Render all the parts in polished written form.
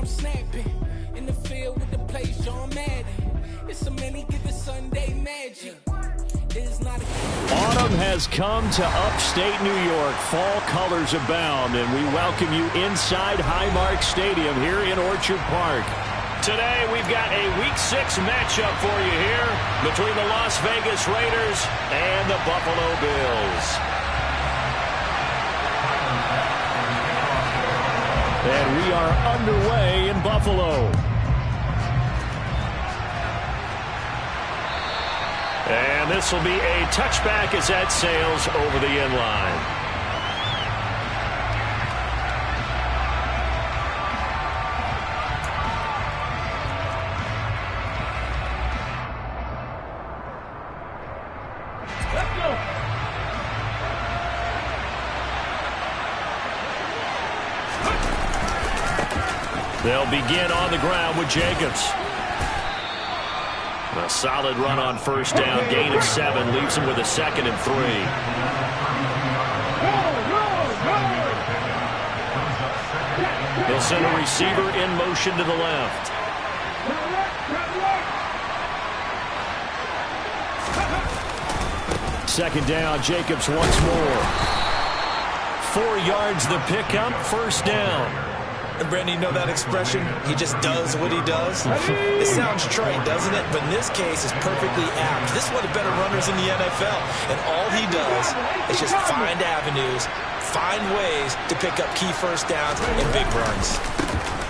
snapping. In the field with the play, Sean Madden. It's a many give the Sunday magic. Autumn has come to upstate New York. Fall colors abound, and we welcome you inside Highmark Stadium here in Orchard Park. Today, we've got a Week 6 matchup for you here between the Las Vegas Raiders and the Buffalo Bills. And we are underway in Buffalo. And this will be a touchback as that sails over the end line. They'll begin on the ground with Jacobs. A solid run on first down, gain of 7, leaves him with a 2nd and 3. They'll send a receiver in motion to the left. Second down, Jacobs once more. 4 yards the pickup, first down. And Brandon, you know that expression? He just does what he does. It sounds trite, doesn't it? But in this case, it's perfectly apt. This is one of the better runners in the NFL. And all he does is just find avenues, find ways to pick up key first downs and big runs.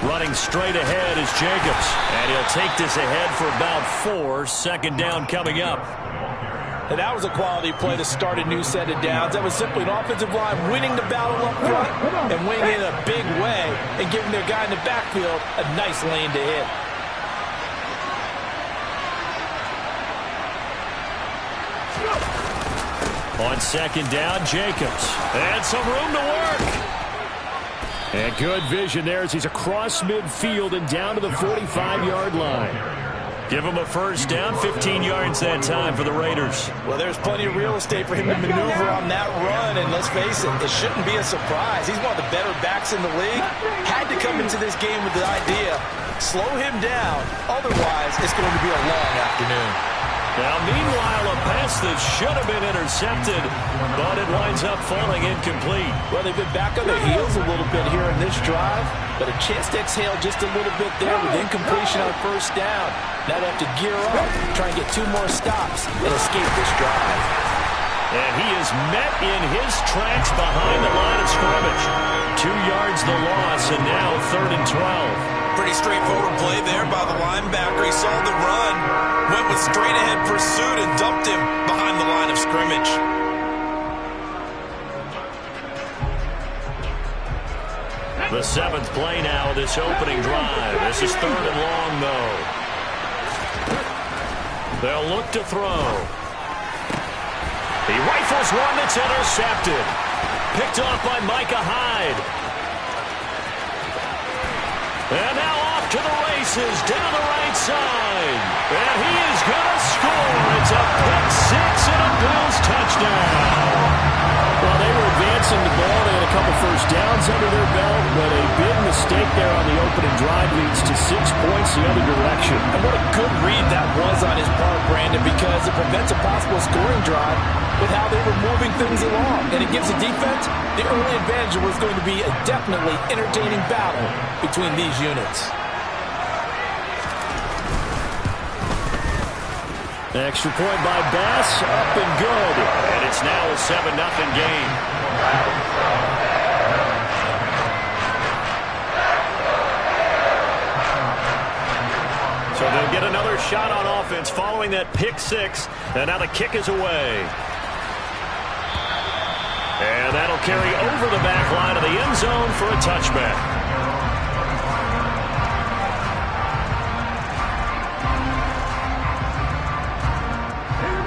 Running straight ahead is Jacobs. And he'll take this ahead for about 4. Second down coming up. And that was a quality play to start a new set of downs. That was simply an offensive line winning the battle up front and winning in a big way and giving their guy in the backfield a nice lane to hit. On second down, Jacobs. And some room to work. And good vision there as he's across midfield and down to the 45-yard line. Give him a first down, 15 yards that time for the Raiders. Well, there's plenty of real estate for him to maneuver on that run, and let's face it, it shouldn't be a surprise. He's one of the better backs in the league. Had to come into this game with the idea, slow him down, otherwise it's going to be a long afternoon. Now, meanwhile, a pass that should have been intercepted, but it winds up falling incomplete. Well, they've been back on their heels a little bit here in this drive, but a chance to exhale just a little bit there with incompletion on first down. Now they have to gear up, try and get 2 more stops, and escape this drive. And he is met in his tracks behind the line of scrimmage. 2 yards the loss, and now 3rd and 12. Pretty straightforward play there by the linebacker. He saw the run, went with straight-ahead pursuit, and dumped him behind the line of scrimmage. The 7th play now of this opening drive. This is 3rd and long, though. They'll look to throw. He rifles one that's intercepted. Picked off by Micah Hyde. And now off to the races, down the right side. And he is going to score. It's a pick 6 and a Bills touchdown. Well, they were advancing the ball. They had a couple first downs under their belt, but a big mistake there on the opening drive leads to 6 points the other direction. And what a good read that was on his part, Brandon, because it prevents a possible scoring drive with how they were moving things along. And it gives the defense the early advantage. It was going to be a definitely entertaining battle between these units. Extra point by Bass, up and good. And it's now a 7-0 game. So they'll get another shot on offense following that pick 6. And now the kick is away. And that'll carry over the back line of the end zone for a touchback.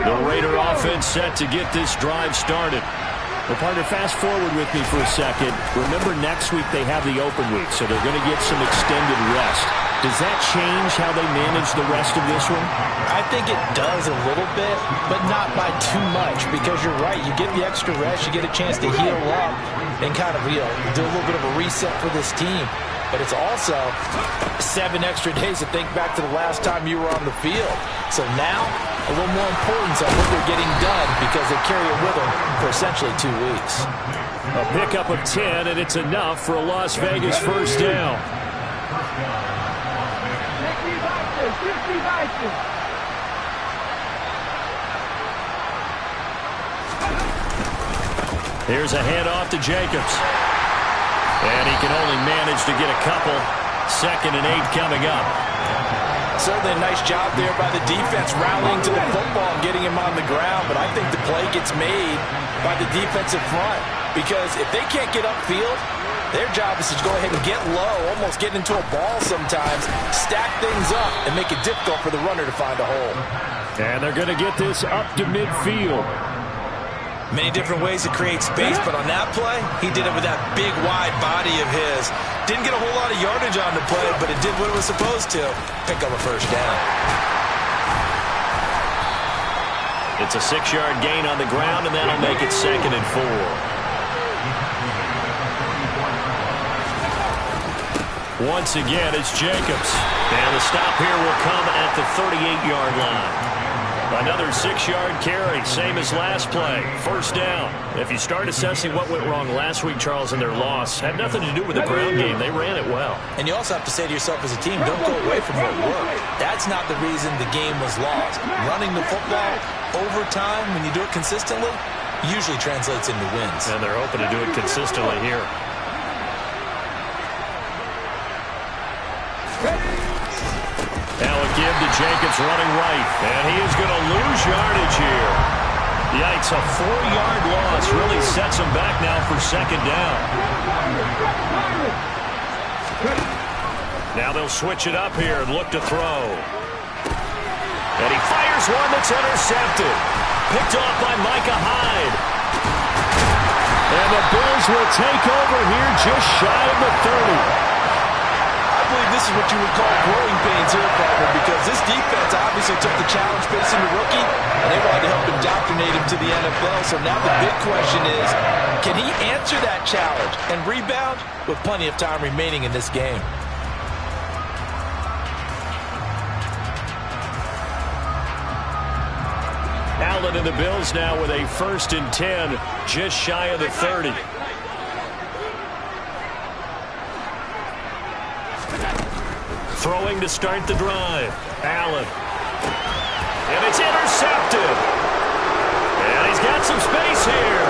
The Raider offense set to get this drive started. Well, partner, fast forward with me for a second. Remember, next week they have the open week, so they're going to get some extended rest. Does that change how they manage the rest of this one? I think it does a little bit, but not by too much, because you're right. You get the extra rest, you get a chance to heal up and kind of do a little bit of a reset for this team. but it's also 7 extra days to think back to the last time you were on the field. So now, a little more importance on what they're getting done because they carry it with them for essentially 2 weeks. A pickup of 10, and it's enough for a Las Vegas first down. Here's a handoff to Jacobs. And he can only manage to get a couple. 2nd and 8 coming up. Certainly a nice job there by the defense rallying to the football and getting him on the ground. But I think the play gets made by the defensive front. Because if they can't get upfield, their job is to go ahead and get low, almost get into a ball sometimes, stack things up, and make it difficult for the runner to find a hole. And they're going to get this up to midfield. Many different ways to create space, but on that play, he did it with that big, wide body of his. Didn't get a whole lot of yardage on the play, but it did what it was supposed to. Pick up a first down. It's a 6-yard gain on the ground, and that'll make it 2nd and 4. Once again, it's Jacobs. And the stop here will come at the 38-yard line. Another 6-yard carry, same as last play. First down. If you start assessing what went wrong last week, Charles, in their loss, had nothing to do with the ground game. They ran it well. And you also have to say to yourself as a team, don't go away from what worked. That's not the reason the game was lost. Running the football over time, when you do it consistently, usually translates into wins. And they're hoping to do it consistently here. Now a give to Jacobs running right. And he is going to lose yardage here. Yikes, a 4-yard loss really sets him back now for 2nd down. Now they'll switch it up here and look to throw. And he fires one that's intercepted. Picked off by Micah Hyde. And the Bills will take over here just shy of the 30. I believe this is what you would call growing pains here, partner, because this defense obviously took the challenge facing the rookie, and they wanted to help indoctrinate him to the NFL. So now the big question is, can he answer that challenge and rebound with plenty of time remaining in this game? Allen and the Bills now with a 1st and 10, just shy of the 30. Throwing to start the drive. Allen. And it's intercepted. And he's got some space here.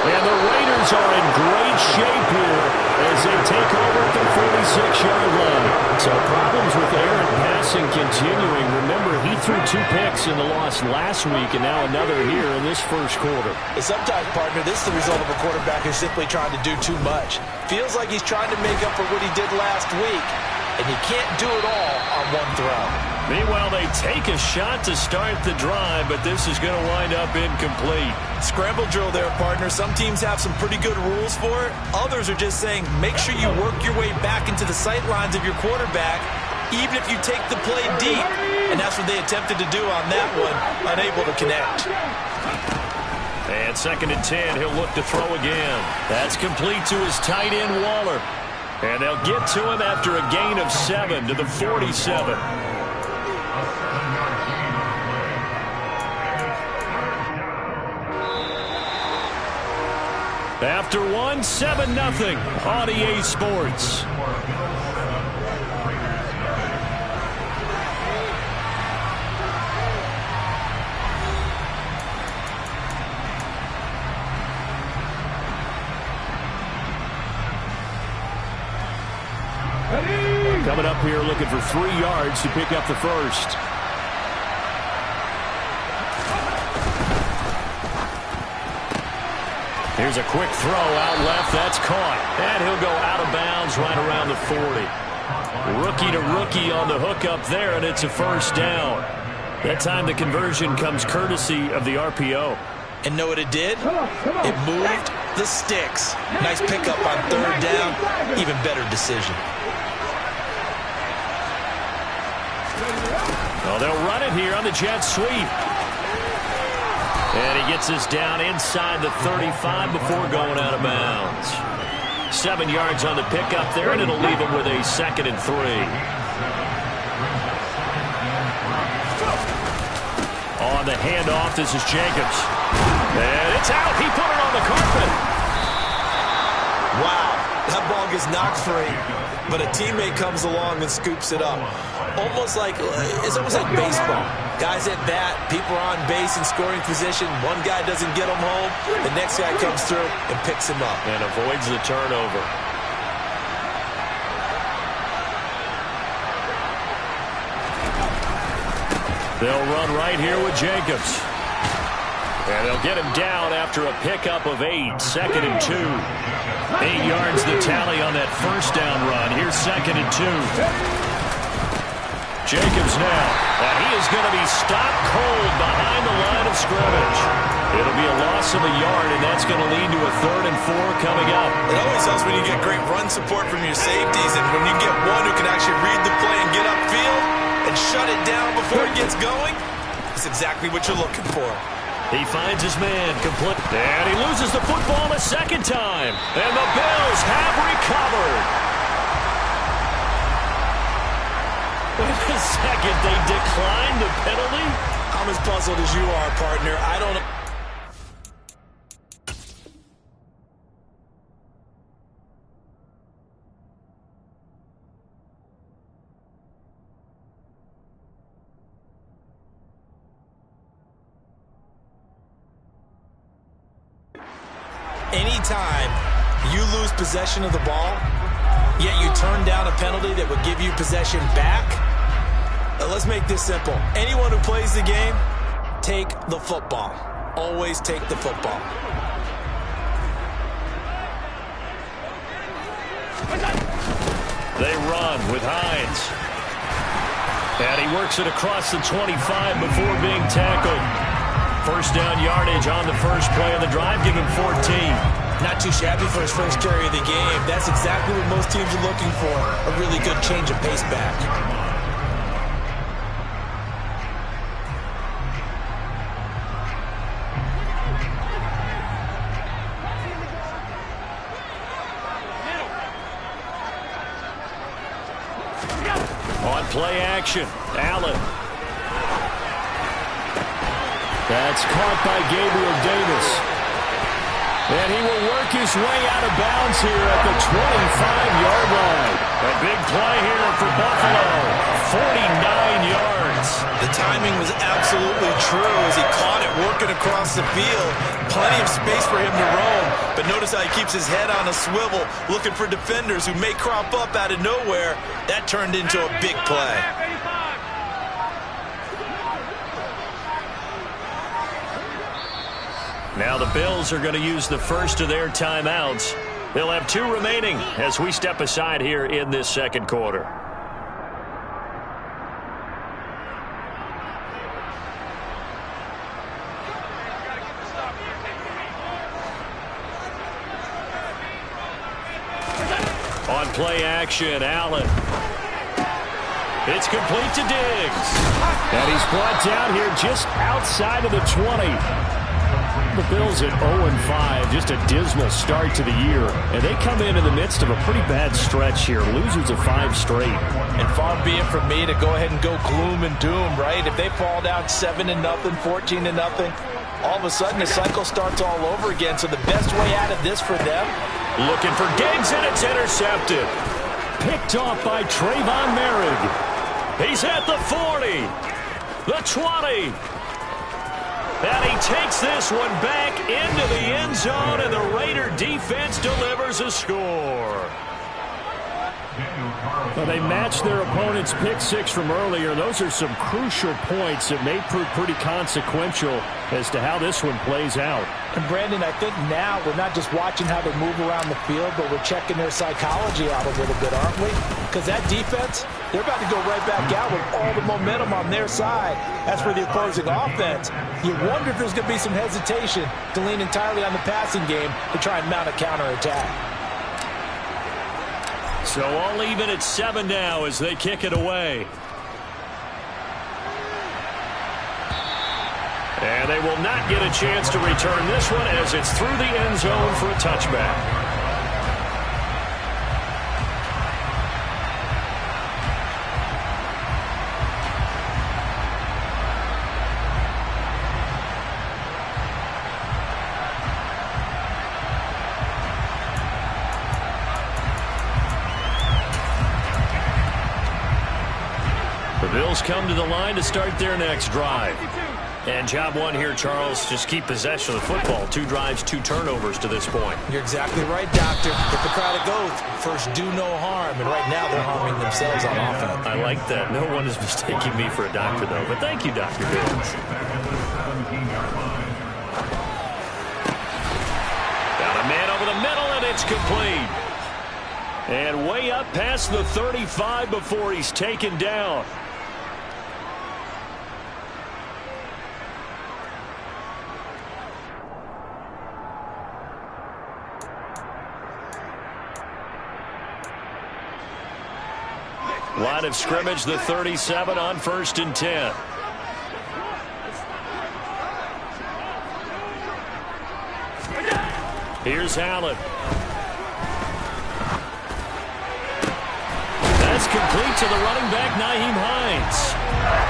And the Raiders are in great shape here as they take over at the 46-yard line. So problems with errant passing continuing. Remember, he threw 2 picks in the loss last week and now another here in this first quarter. Sometimes, partner, this is the result of a quarterback who's simply trying to do too much. Feels like he's trying to make up for what he did last week. And you can't do it all on one throw. Meanwhile, they take a shot to start the drive, but this is going to wind up incomplete. Scramble drill there, partner. Some teams have some pretty good rules for it. Others are just saying, make sure you work your way back into the sight lines of your quarterback, even if you take the play deep. And that's what they attempted to do on that one, unable to connect. And 2nd and 10, he'll look to throw again. That's complete to his tight end, Waller. And they'll get to him after a gain of 7 to the 47. After 1, 7-0 on EA Sports. Coming up here looking for 3 yards to pick up the first. Here's a quick throw out left. That's caught. And he'll go out of bounds right around the 40. Rookie to rookie on the hook up there, and it's a first down. That time the conversion comes courtesy of the RPO. And know what it did? It moved the sticks. Nice pickup on 3rd down. Even better decision. Oh, they'll run it here on the jet sweep. And he gets us down inside the 35 before going out of bounds. 7 yards on the pickup there, and it'll leave him with a 2nd and 3. On the handoff, this is Jacobs. And it's out. He put it on the carpet. Wow, that ball gets knocked free, but a teammate comes along and scoops it up. It's almost like baseball. Guys at bat, people are on base in scoring position. One guy doesn't get him home. The next guy comes through and picks him up. And avoids the turnover. They'll run right here with Jacobs. And they'll get him down after a pickup of 8. 2nd and 2. 8 yards the tally on that first down run. Here's 2nd and 2. Jacobs now, and he is going to be stopped cold behind the line of scrimmage. It'll be a loss of a yard, and that's going to lead to a 3rd and 4 coming up. It always helps when you get great run support from your safeties, and when you get one who can actually read the play and get upfield and shut it down before it gets going, it's exactly what you're looking for. He finds his man complete, and he loses the football a 2nd time, and the Bills have recovered. Wait a second, they declined the penalty? I'm as puzzled as you are, partner. I don't know. Anytime you lose possession of the ball, yet you turn down a penalty that would give you possession back, let's make this simple. Anyone who plays the game, take the football. Always take the football. They run with Hines. And he works it across the 25 before being tackled. First down yardage on the first play of the drive. Give him 14. Not too shabby for his first carry of the game. That's exactly what most teams are looking for. A really good change of pace back. On play action, Allen. That's caught by Gabriel Davis. And he will work his way out of bounds here at the 25-yard line. A big play here for Buffalo. 49 yards. The timing was absolutely true as he caught it working across the field. Plenty of space for him to roam. But notice how he keeps his head on a swivel, looking for defenders who may crop up out of nowhere. That turned into a big play. Now the Bills are going to use the first of their timeouts. They'll have 2 remaining as we step aside here in this second quarter. On play action, Allen. It's complete to Diggs. And he's brought down here just outside of the 20. The Bills at 0-5, just a dismal start to the year. And they come in the midst of a pretty bad stretch here. Losers of 5 straight. And far be it from me to go ahead and go gloom and doom, right? If they fall down 7-0, 14-0, all of a sudden the cycle starts all over again. So the best way out of this for them. Looking for Diggs, and it's intercepted. Picked off by Trayvon Merrick. He's at the 40, the 20. And he takes this one back into the end zone, and the Raider defense delivers a score. Well, they matched their opponent's pick 6 from earlier. Those are some crucial points that may prove pretty consequential as to how this one plays out. And Brandon, I think now we're not just watching how they move around the field, but we're checking their psychology out a little bit, aren't we? Because that defense, they're about to go right back out with all the momentum on their side. As for the opposing offense, you wonder if there's going to be some hesitation to lean entirely on the passing game to try and mount a counterattack. So all even at 7 now as they kick it away. And they will not get a chance to return this one as it's through the end zone for a touchback. Bills come to the line to start their next drive. And job one here, Charles, just keep possession of the football. 2 drives, 2 turnovers to this point. You're exactly right, Doctor. Hippocratic oath, first do no harm. And right now they're harming themselves on offense. I like that. No one is mistaking me for a doctor, though. But thank you, Dr. Bills. Got a man over the middle, and it's complete. And way up past the 35 before he's taken down. Line of scrimmage, the 37 on 1st and 10. Here's Allen. That's complete to the running back, Nyheim Hines.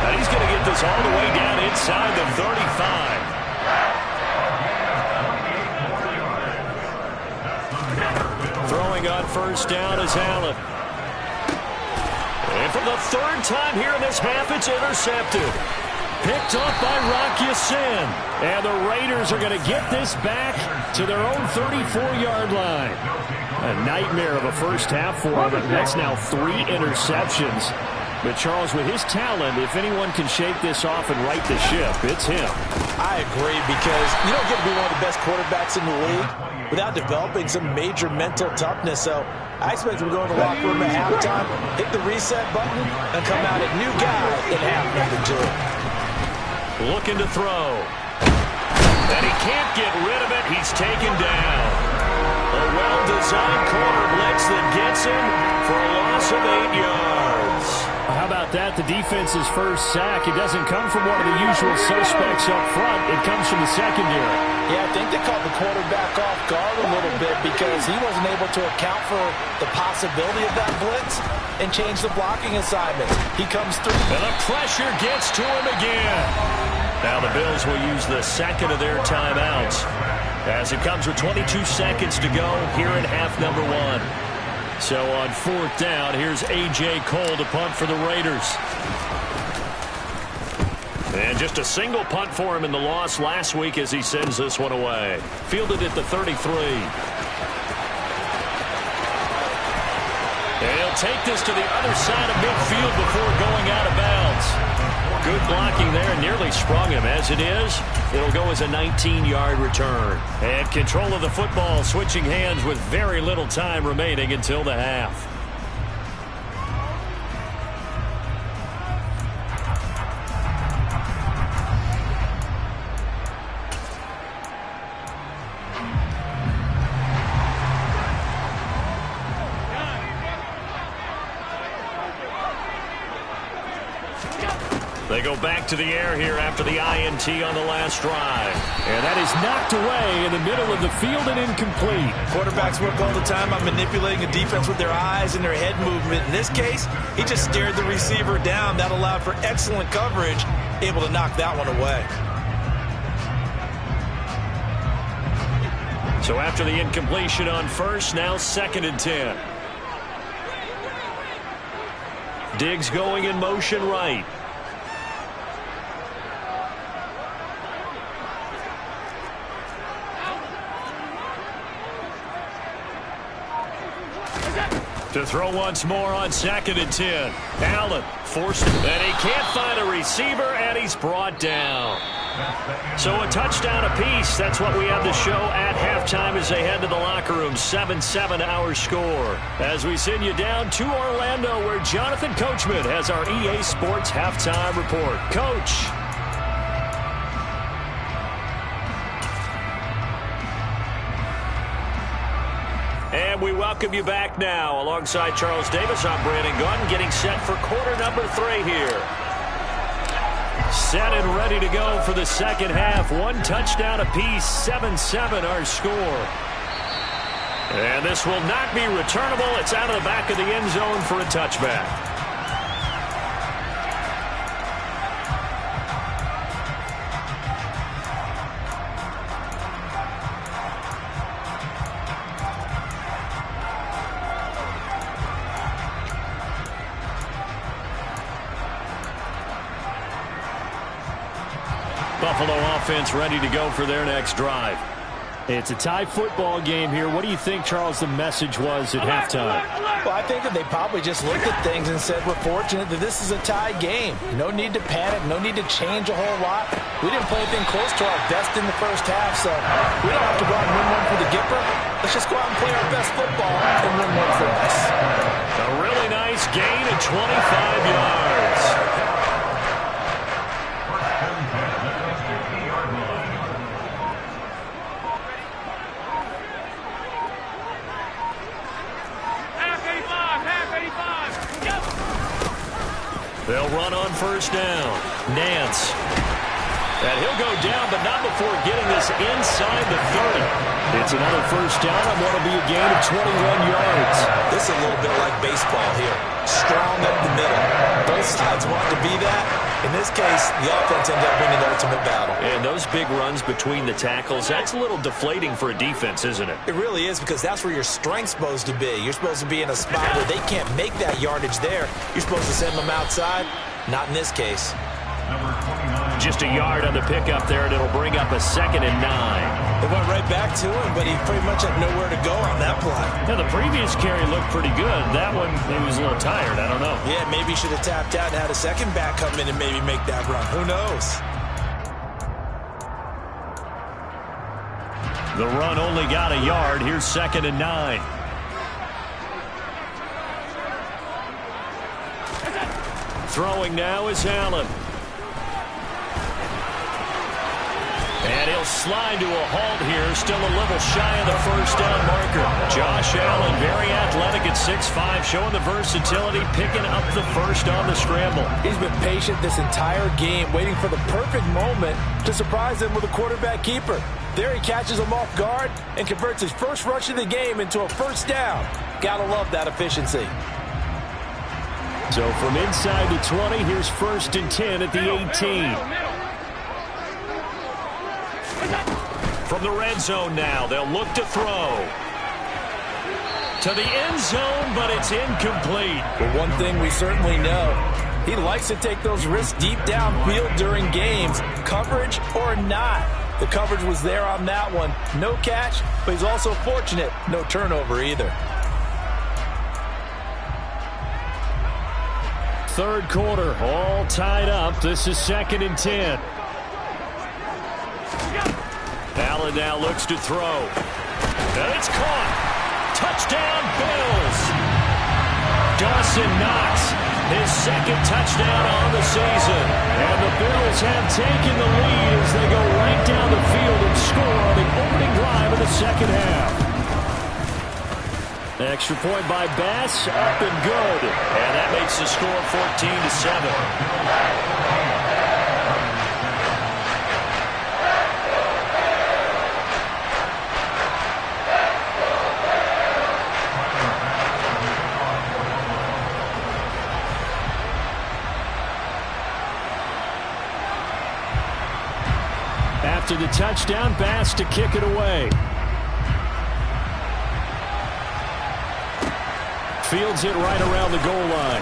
And he's going to get this all the way down inside the 35. Throwing on 1st down is Allen. And for the 3rd time here in this half, it's intercepted. Picked up by Rock Ya-Sin. And the Raiders are going to get this back to their own 34-yard line. A nightmare of a first half for him. That's now 3 interceptions. But Charles, with his talent, if anyone can shake this off and right the ship, it's him. I agree, because you don't get to be one of the best quarterbacks in the league without developing some major mental toughness. So I expect him to go in the locker room at halftime, hit the reset button, and come out a new guy in half number 2. Looking to throw. And he can't get rid of it. He's taken down. A well-designed corner blitz that gets him for a loss of 8 yards. How about that? The defense's first sack. It doesn't come from one of the usual suspects up front. It comes from the secondary. Yeah, I think they caught the quarterback off guard a little bit because he wasn't able to account for the possibility of that blitz and change the blocking assignments. He comes through. And the pressure gets to him again. Now the Bills will use the second of their timeouts as it comes with 22 seconds to go here in half number 1. So on 4th down, here's A.J. Cole to punt for the Raiders. And just a single punt for him in the loss last week as he sends this one away. Fielded at the 33. And he'll take this to the other side of midfield before going out of bounds. Good blocking there, nearly sprung him. As it is, it'll go as a 19-yard return. And control of the football, switching hands with very little time remaining until the half. They go back to the air here after the INT on the last drive. And that is knocked away in the middle of the field and incomplete. Quarterbacks work all the time on manipulating a defense with their eyes and their head movement. In this case, he just stared the receiver down. That allowed for excellent coverage, able to knock that one away. So after the incompletion on 1st, now 2nd and 10. Diggs going in motion right. To throw once more on 2nd and 10. Allen forced it, and he can't find a receiver, and he's brought down. So a touchdown apiece. That's what we have to show at halftime as they head to the locker room. 7-7 our score. As we send you down to Orlando, where Jonathan Coachman has our EA Sports halftime report. Coach. And we welcome you back now. Alongside Charles Davis, I'm Brandon Gaudin, getting set for quarter number 3 here. Set and ready to go for the second half. 1 touchdown apiece, 7-7 our score. And this will not be returnable. It's out of the back of the end zone for a touchback. Buffalo offense ready to go for their next drive. It's a tie football game here. What do you think, Charles, the message was at halftime? Well, I think that they probably just looked at things and said, we're fortunate that this is a tie game. No need to panic, no need to change a whole lot. We didn't play anything close to our best in the first half, so we don't have to go out and win one for the Gipper. Let's just go out and play our best football and win one for us. A really nice gain of 25 yards. They'll run on first down. Nance. And he'll go down, but not before getting this inside the 30. It's another first down on what will be a gain of 21 yards. This is a little bit like baseball here. Strong up the middle. Both sides want to be that. In this case, the offense ended up winning the ultimate battle. And those big runs between the tackles, that's a little deflating for a defense, isn't it? It really is, because that's where your strength's supposed to be. You're supposed to be in a spot where they can't make that yardage there. You're supposed to send them outside. Not in this case. Just a yard on the pickup there, and it'll bring up a 2nd and 9. They went right back to him, but he pretty much had nowhere to go on that play. Now, the previous carry looked pretty good. That one, he was a little tired. I don't know. Yeah, maybe he should have tapped out and had a second back come in and maybe make that run. Who knows? The run only got a yard. Here's 2nd and 9. Throwing now is Allen. And he'll slide to a halt here, still a little shy of the first down marker. Josh Allen, very athletic at 6'5", showing the versatility, picking up the first on the scramble. He's been patient this entire game, waiting for the perfect moment to surprise him with a quarterback keeper. There he catches him off guard and converts his first rush of the game into a first down. Gotta love that efficiency. So from inside the 20, here's 1st and 10 at the 18. From the red zone now, they'll look to throw. To the end zone, but it's incomplete. But one thing we certainly know, he likes to take those risks deep downfield during games, coverage or not. The coverage was there on that one. No catch, but he's also fortunate. No turnover either. Third quarter, all tied up. This is 2nd and 10. Allen now looks to throw. And it's caught. Touchdown, Bills. Dawson Knox, his 2nd touchdown on the season. And the Bills have taken the lead as they go right down the field and score on the opening drive of the 2nd half. Extra point by Bass, up and good. And that makes the score 14-7. After the touchdown, Bass to kick it away. Fields it right around the goal line.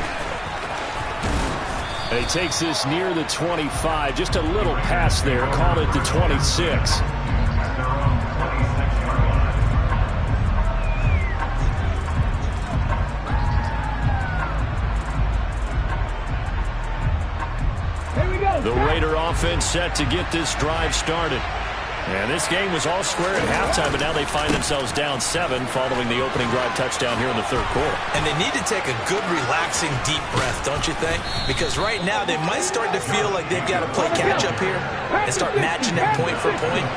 And he takes this near the 25. Just a little pass there. Called it the 26. The Raider offense set to get this drive started. And this game was all square at halftime, but now they find themselves down 7 following the opening drive touchdown here in the third quarter. And they need to take a good, relaxing, deep breath, don't you think? Because right now they might start to feel like they've got to play catch-up here and start matching it point for point.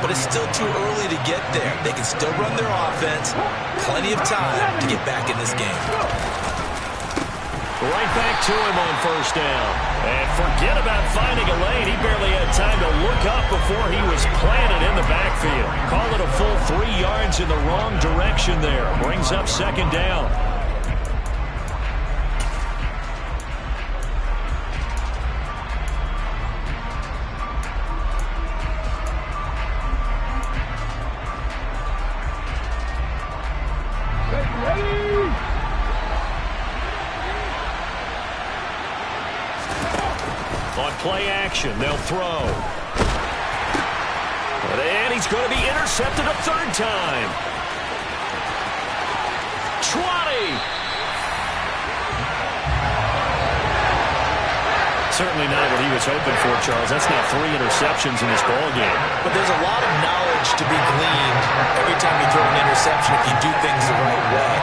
But it's still too early to get there. They can still run their offense. Plenty of time to get back in this game. Right back to him on first down. And forget about finding a lane. He barely had time to look up before he was planted in the backfield. Call it a full 3 yards in the wrong direction there. Brings up 2nd down. On play action, they'll throw. And he's going to be intercepted a third time. 20. Certainly not what he was hoping for, Charles. That's now 3 interceptions in this ball game. But there's a lot of knowledge to be gleaned every time you throw an interception if you do things the right way.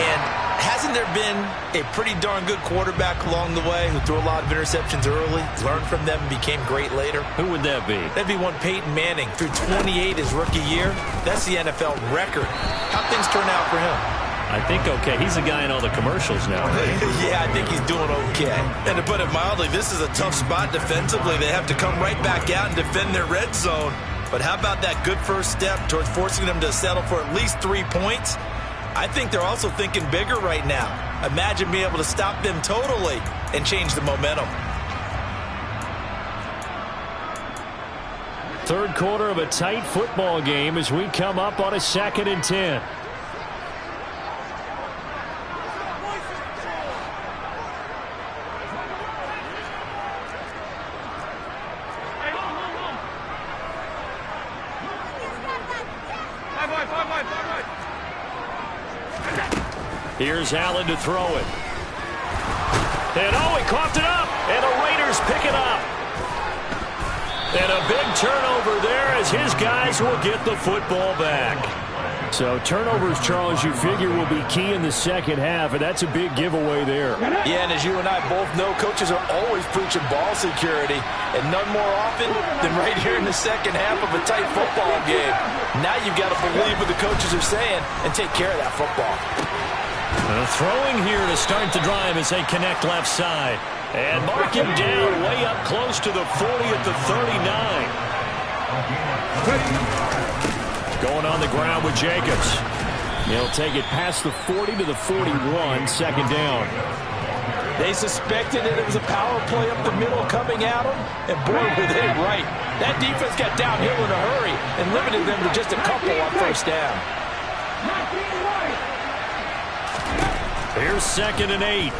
And hasn't there been a pretty darn good quarterback along the way who threw a lot of interceptions early, learned from them, and became great later? Who would that be? That'd be one Peyton Manning. Threw 28 his rookie year. That's the NFL record. How'd things turn out for him? I think okay. He's the guy in all the commercials now, right? Yeah, I think he's doing okay. And to put it mildly, this is a tough spot defensively. They have to come right back out and defend their red zone. But how about that good first step towards forcing them to settle for at least 3 points? I think they're also thinking bigger right now. Imagine being able to stop them totally and change the momentum. Third quarter of a tight football game as we come up on a 2nd and 10. Here's Allen to throw it. And oh, he coughed it up. And the Raiders pick it up. And a big turnover there as his guys will get the football back. So turnovers, Charles, you figure will be key in the second half, and that's a big giveaway there. Yeah, and as you and I both know, coaches are always preaching ball security, and none more often than right here in the second half of a tight football game. Now you've got to believe what the coaches are saying and take care of that football. Throwing here to start the drive as they connect left side. And mark him down way up close to the 40 at the 39. Going on the ground with Jacobs. He'll take it past the 40 to the 41, second down. They suspected that it was a power play up the middle coming at them, and boy, were they right. That defense got downhill in a hurry and limited them to just a couple on first down. Here's 2nd and 8.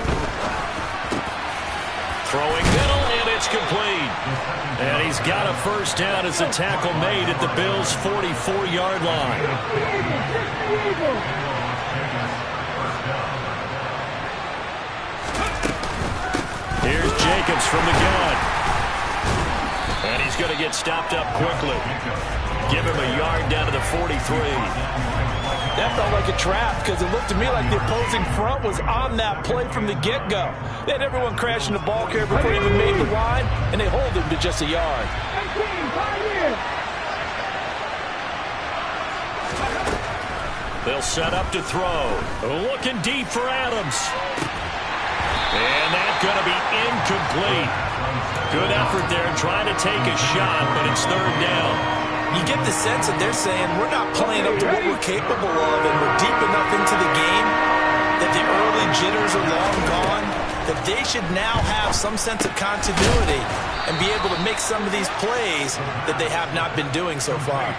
Throwing middle, and it's complete. And he's got a first down as the tackle made at the Bills' 44-yard line. Here's Jacobs from the gun. And he's going to get stopped up quickly. Give him a yard down to the 43. That felt like a trap because it looked to me like the opposing front was on that play from the get-go. They had everyone crashing the ball carrier before he even made the line, and they hold him to just a yard. They'll set up to throw. Looking deep for Adams. And that's going to be incomplete. Good effort there trying to take a shot, but it's third down. You get the sense that they're saying we're not playing up to what we're capable of, and we're deep enough into the game that the early jitters are long gone, that they should now have some sense of continuity and be able to make some of these plays that they have not been doing so far.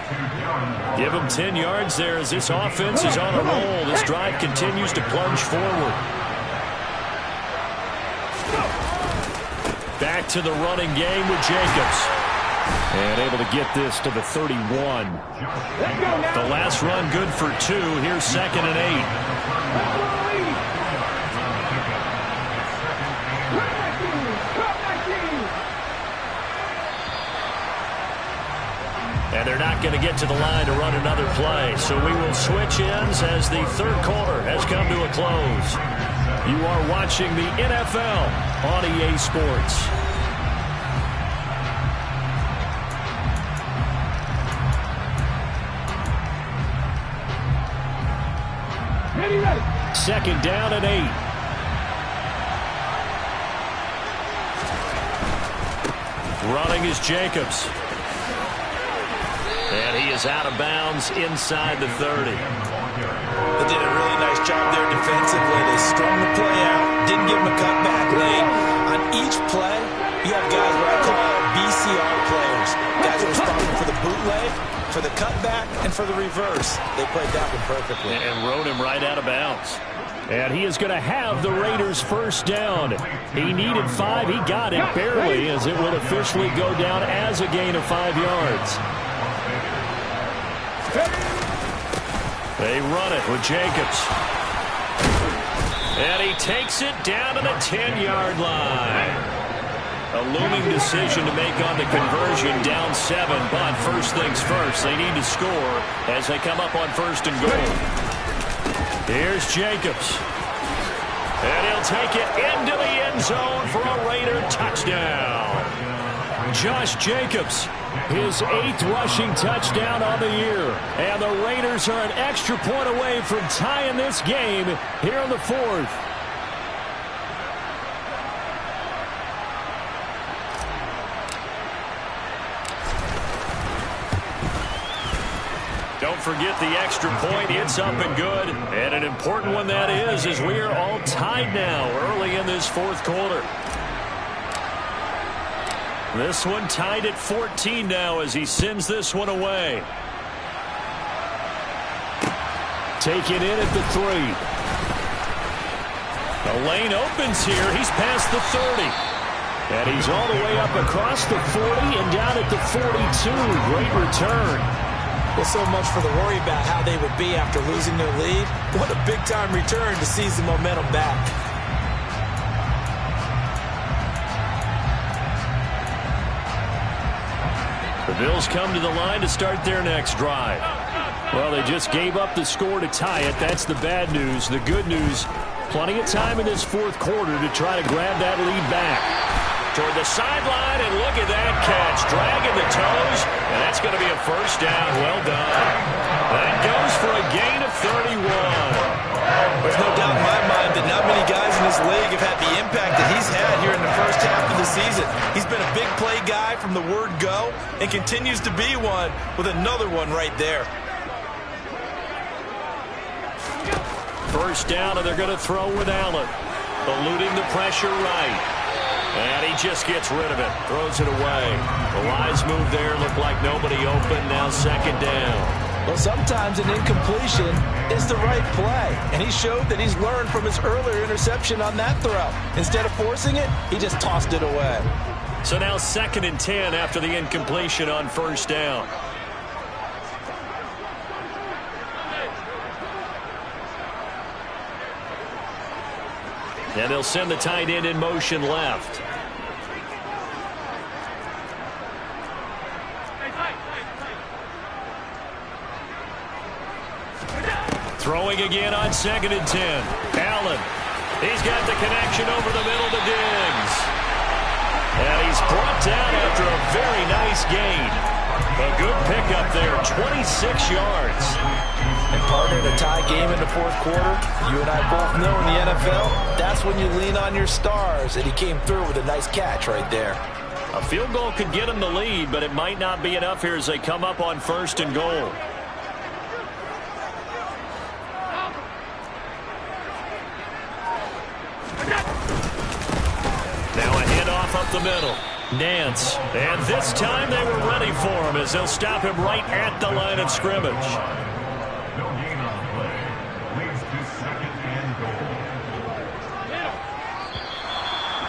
Give them 10 yards there as this offense is on a roll. This drive continues to plunge forward. Back to the running game with Jacobs. And able to get this to the 31. The last run good for 2. Here's 2nd and 8. And they're not going to get to the line to run another play. So we will switch ends as the third quarter has come to a close. You are watching the NFL on EA Sports. Second down and 8. Running is Jacobs. And he is out of bounds inside the 30. They did a really nice job there defensively. They strung the play out, didn't give him a cutback lane. On each play, you have guys what I call BCR players. Guys are responsible for the bootleg, for the cutback, and for the reverse. They played that one perfectly. And rode him right out of bounds. And he is going to have the Raiders' first down. He needed 5. He got it barely as it will officially go down as a gain of 5 yards. They run it with Jacobs. And he takes it down to the 10-yard line. A looming decision to make on the conversion, down 7. But first things first, they need to score as they come up on 1st and goal. Here's Jacobs. And he'll take it into the end zone for a Raider touchdown. Josh Jacobs, his 8th rushing touchdown on the year. And the Raiders are an extra point away from tying this game here in the 4th. Don't forget the extra point. It's up and good. And an important one that is, as we are all tied now early in this 4th quarter. This one tied at 14 now as he sends this one away. Taken in at the 3. The lane opens here. He's past the 30. And he's all the way up across the 40 and down at the 42. Great return. Well, so much for the worry about how they would be after losing their lead. What a big-time return to seize the momentum back. The Bills come to the line to start their next drive. Well, they just gave up the score to tie it. That's the bad news. The good news, plenty of time in this 4th quarter to try to grab that lead back. Toward the sideline, and look at that catch. Dragging the toes, and that's going to be a first down. Well done. That goes for a gain of 31. There's no doubt in my mind that not many guys in this league have had the impact that he's had here in the first half of the season. He's been a big play guy from the word go and continues to be one with another one right there. First down, and they're going to throw with Allen. Eluding the pressure right. And he just gets rid of it. Throws it away. The wise move there. Looked like nobody open. Now 2nd down. Well, sometimes an incompletion is the right play. And he showed that he's learned from his earlier interception on that throw. Instead of forcing it, he just tossed it away. So now 2nd and 10 after the incompletion on 1st down. And they'll send the tight end in motion left. Throwing again on 2nd and 10. Allen. He's got the connection over the middle to Diggs. And he's brought down after a very nice gain. A good pickup there, 26 yards. And partner, in a tie game in the 4th quarter, you and I both know in the NFL, that's when you lean on your stars. And he came through with a nice catch right there. A field goal could get him the lead, but it might not be enough here as they come up on 1st and goal. Now a handoff up the middle. Nance. And this time they were ready for him as they'll stop him right at the line of scrimmage.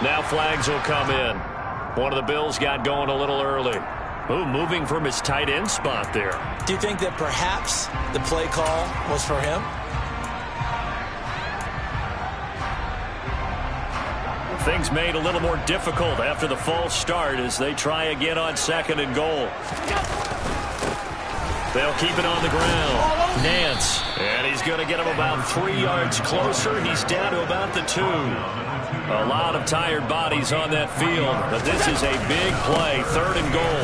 Now flags will come in. One of the Bills got going a little early. Ooh, moving from his tight end spot there. Do you think that perhaps the play call was for him? Things made a little more difficult after the false start as they try again on 2nd and goal. They'll keep it on the ground. Nance. And he's going to get him about 3 yards closer. He's down to about the 2. A lot of tired bodies on that field, but this is a big play, 3rd and goal.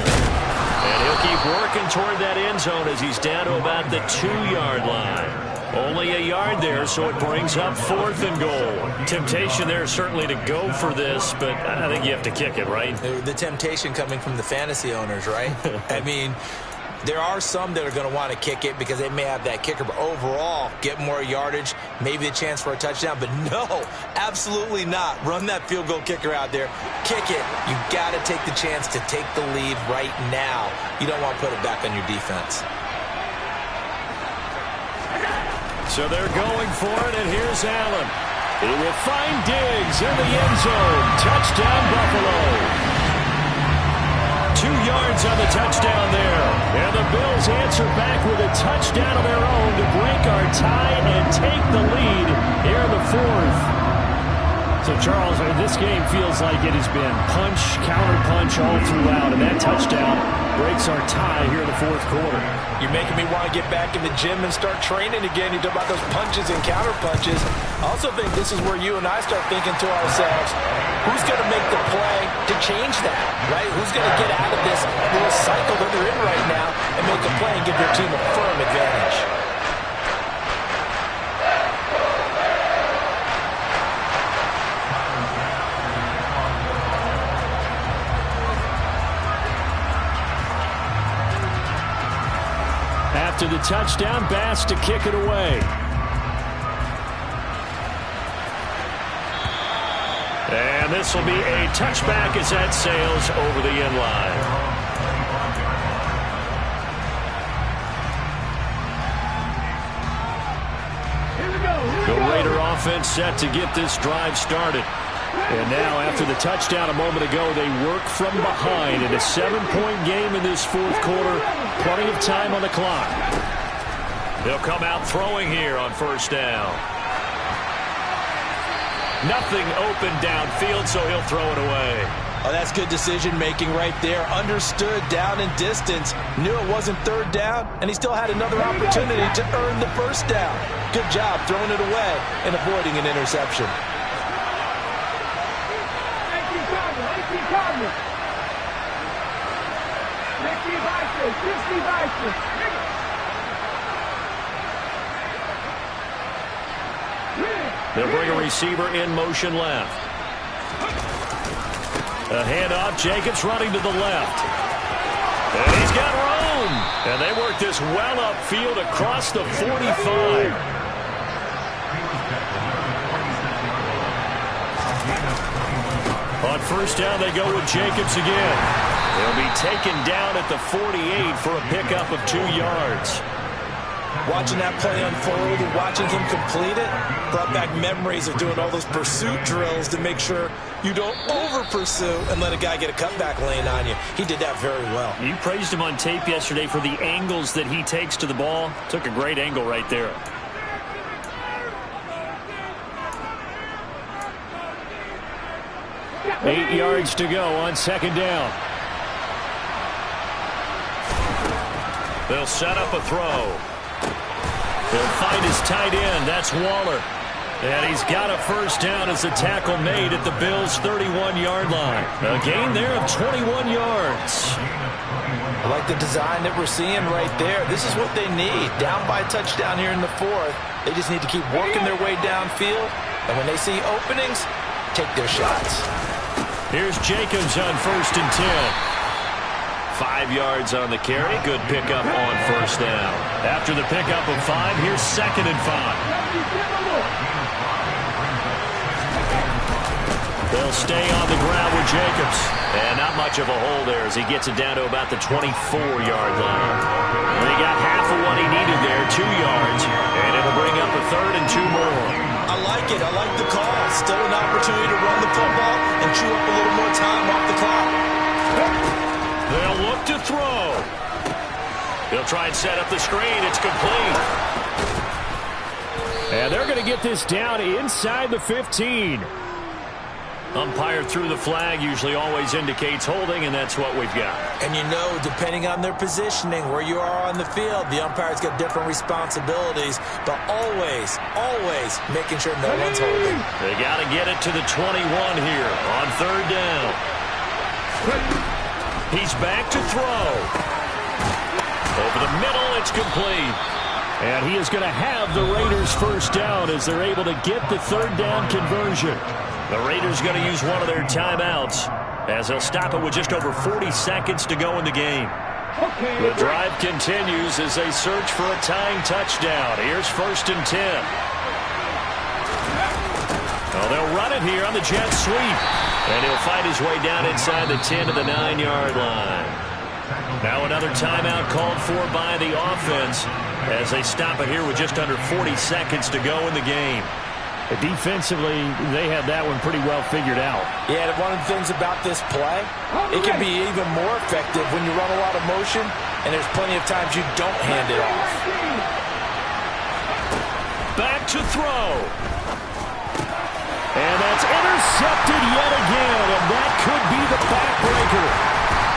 And he'll keep working toward that end zone as he's down to about the 2-yard line. Only a yard there, so it brings up 4th and goal. Temptation there certainly to go for this, but I think you have to kick it, right? The temptation coming from the fantasy owners, right? I mean, there are some that are going to want to kick it because they may have that kicker, but overall, get more yardage, maybe a chance for a touchdown. But no, absolutely not. Run that field goal kicker out there. Kick it. You got to take the chance to take the lead right now. You don't want to put it back on your defense. So they're going for it, and here's Allen. He will find Diggs in the end zone. Touchdown, Buffalo. 2 yards on the touchdown there. And the Bills answer back with a touchdown of their own to break our tie and take the lead here in the 4th. So, Charles, this game feels like it has been punch, counter-punch all throughout, and that touchdown breaks our tie here in the 4th quarter. You're making me want to get back in the gym and start training again. You talk about those punches and counter-punches. I also think this is where you and I start thinking to ourselves, who's going to make the play to change that, right? Who's going to get out of this little cycle that they're in right now and make a play and give their team a firm advantage? After the touchdown, Bass to kick it away. And this will be a touchback as that sails over the end line. The Raider offense set to get this drive started. And now, after the touchdown a moment ago, they work from behind in a 7-point game in this 4th quarter. Plenty of time on the clock. They'll come out throwing here on 1st down. Nothing open downfield, so he'll throw it away. Oh, that's good decision-making right there. Understood down and distance. Knew it wasn't 3rd down, and he still had another opportunity to earn the 1st down. Good job throwing it away and avoiding an interception. They'll bring a receiver in motion left. A handoff. Jacobs running to the left. And he's got room. And they work this well upfield across the 45. On 1st down, they go with Jacobs again. They'll be taken down at the 48 for a pickup of 2 yards. Watching that play unfold and watching him complete it brought back memories of doing all those pursuit drills to make sure you don't over-pursue and let a guy get a cutback lane on you. He did that very well. You praised him on tape yesterday for the angles that he takes to the ball. Took a great angle right there. Eight yards to go on 2nd down. They'll set up a throw. He'll find his tight end. That's Waller. And he's got a 1st down as the tackle made at the Bills' 31-yard line. A gain there of 21 yards. I like the design that we're seeing right there. This is what they need. Down by a touchdown here in the 4th. They just need to keep working their way downfield. And when they see openings, take their shots. Here's Jacobs on 1st and 10. 5 yards on the carry. Good pickup on 1st down. After the pickup of 5, here's 2nd and 5. They'll stay on the ground with Jacobs. And not much of a hole there as he gets it down to about the 24-yard line. They got half of what he needed there, 2 yards. And it'll bring up a 3rd and 2 more. I like it. I like the call. Still an opportunity to run the football and chew up a little more time off the clock. They'll look to throw. They'll try and set up the screen. It's complete. And they're going to get this down inside the 15. Umpire threw the flag, usually always indicates holding, and that's what we've got. And you know, depending on their positioning, where you are on the field, the umpire's got different responsibilities, but always, always making sure no one's holding. They got to get it to the 21 here on 3rd down. He's back to throw. Over the middle, it's complete. And he is going to have the Raiders' 1st down as they're able to get the 3rd down conversion. The Raiders going to use one of their timeouts as they'll stop it with just over 40 seconds to go in the game. The drive continues as they search for a tying touchdown. Here's 1st and 10. Oh, they'll run it here on the jet sweep. And he'll find his way down inside the 10 to the 9-yard line. Now another timeout called for by the offense as they stop it here with just under 40 seconds to go in the game. Defensively, they had that one pretty well figured out. Yeah, and one of the things about this play, it can be even more effective when you run a lot of motion, and there's plenty of times you don't hand it off. Back to throw. And that's intercepted yet again, and that could be the backbreaker.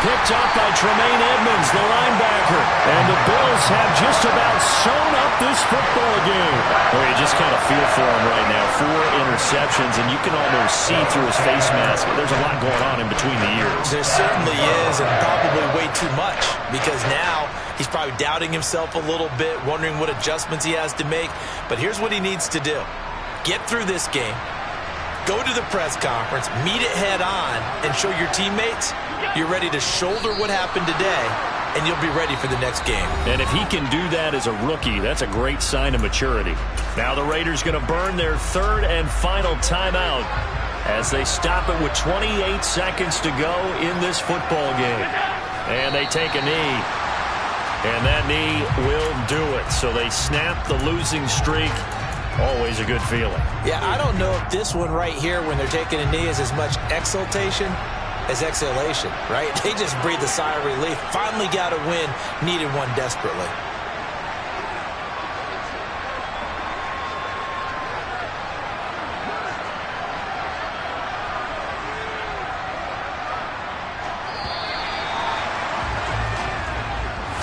Picked up by Tremaine Edmonds, the linebacker. And the Bills have just about sewn up this football game. Well, you just kind of feel for him right now. 4 interceptions, and you can almost see through his face mask. There's a lot going on in between the ears. There certainly is, and probably way too much, because now he's probably doubting himself a little bit, wondering what adjustments he has to make. But here's what he needs to do. Get through this game. Go to the press conference, meet it head on, and show your teammates you're ready to shoulder what happened today, and you'll be ready for the next game. And if he can do that as a rookie, that's a great sign of maturity. Now the Raiders going to burn their 3rd and final timeout as they stop it with 28 seconds to go in this football game. And they take a knee, and that knee will do it. So they snap the losing streak. Always a good feeling. Yeah, I don't know if this one right here, when they're taking a knee, is as much exultation as exhalation, right? They just breathe a sigh of relief. Finally got a win, needed one desperately.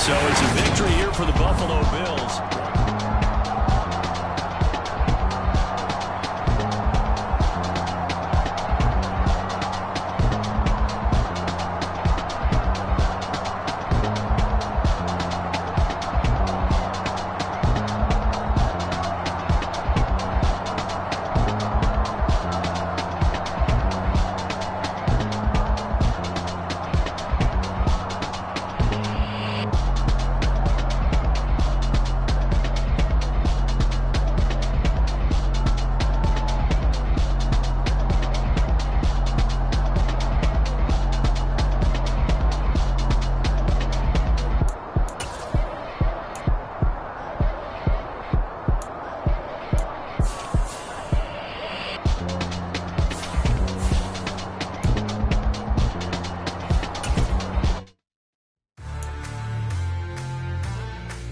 So it's a victory here for the Buffalo Bills.